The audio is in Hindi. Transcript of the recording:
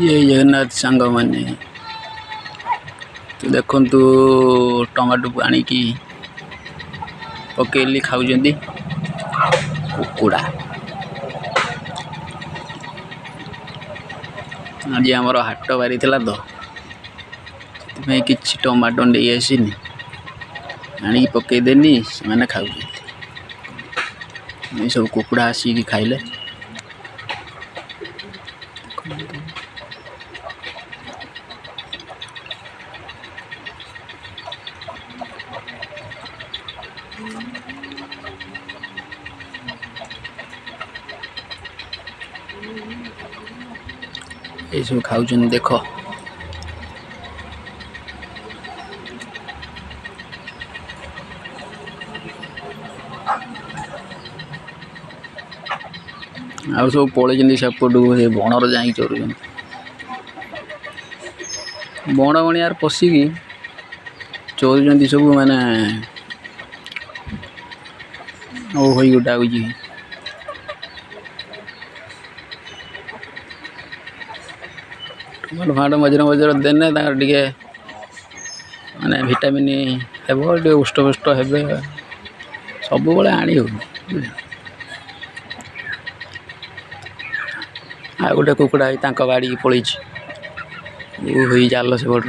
ये जगन्नाथ सांग मैंने तो देखु टमाटो को आनिकी पकेली खाऊं कुकुड़ा। आज आमर हाट बारी थिला तो किछि टमाटो नहीं आसीनी आनी पकईदेनी से खाऊ सब कुकुड़ा आसिक खाइले। ये सब खाऊ देख आ सब पलि सेपट बणर जा चोर बण बणियार पशिकी चोर सब माने हो गोटा टमाटो फाट मझे मझे देने टे माने विटामिन हे उष्टपुष्ट हे सब बड़े आनी हो। आ गोटे कुकुड़ा बाड़ी पलि जाल से बड़